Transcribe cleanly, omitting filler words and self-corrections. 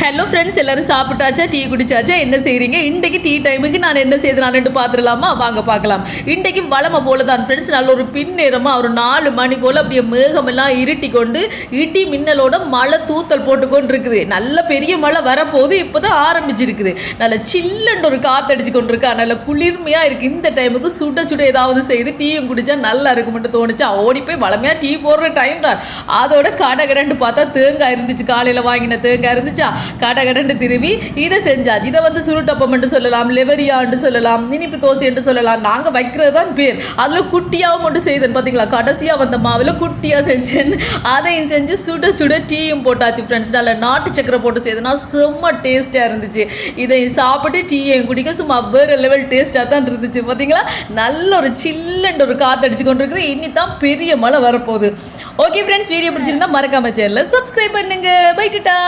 Hello friends, எல்லாரும் சாப்பிட்டாச்சா? Tea குடிச்சாச்சா? என்ன செய்கிறீங்க? இன்றைக்கு டீ டைமுக்கு நான் என்ன செய்தேன் பார்த்துடலாமா? வாங்க பார்க்கலாம். இன்றைக்கு வளமை போல தான் ஃப்ரெண்ட்ஸ், நல்ல ஒரு பின்னேரமாக ஒரு 4 மணி போல் அப்படியே மேகமெல்லாம் இருட்டி கொண்டு இடி மின்னலோட மழை தூத்தல் போட்டுக்கொண்டு இருக்குது. நல்ல பெரிய மழை வரப்போகுது, இப்போ தான் ஆரம்பிச்சிருக்குது. நல்ல சில்லுன்னு ஒரு காற்றடிச்சு கொண்டு இருக்கா, நல்ல குளிர்மையாக இருக்குது. இந்த டைமுக்கு சுட சுட ஏதாவது செய்து டீயும் குடித்தா நல்லா இருக்குமென்று தோணுச்சா ஓடி போய் வளமையாக டீ போடுற டைம் தான். அதோட கடகடன்னு பார்த்தா தேங்காய் இருந்துச்சு, காலையில் வாங்கின தேங்காய் இருந்துச்சா, கடகடன்னு திருவி இதை செஞ்சாச்சு. இதை வந்து சுருட்டப்பம் என்று சொல்லலாம், லெவரியான்னு சொல்லலாம், இனிப்பு தோசை என்று சொல்லலாம். நாங்கள் வைக்கிறது தான் பேர். அதில் குட்டியாகவும் மட்டும் செய்தேன் பார்த்தீங்களா, கடைசியாக வந்த மாவில் குட்டியாக செஞ்சேன். அதையும் செஞ்சு சுட சுட டீயும் போட்டாச்சு ஃப்ரெண்ட்ஸ். நல்ல நாட்டு சக்கரை போட்டு செய்தேன்னா செம்ம டேஸ்ட்டாக இருந்துச்சு. இதை சாப்பிட்டு டீயையும் குடிக்க சும்மா வேறு லெவல் டேஸ்ட்டாக தான் இருந்துச்சு பார்த்தீங்களா. நல்ல ஒரு சில்லுன்ற ஒரு காற்றடிச்சு கொண்டு இருக்குது. இனி தான் பெரிய மழை வரப்போகுது. ஓகே ஃப்ரெண்ட்ஸ், வீடியோ பிடிச்சிருந்தா மறக்காம சேனலை சப்ஸ்கிரைப் பண்ணுங்க. பை டாடா.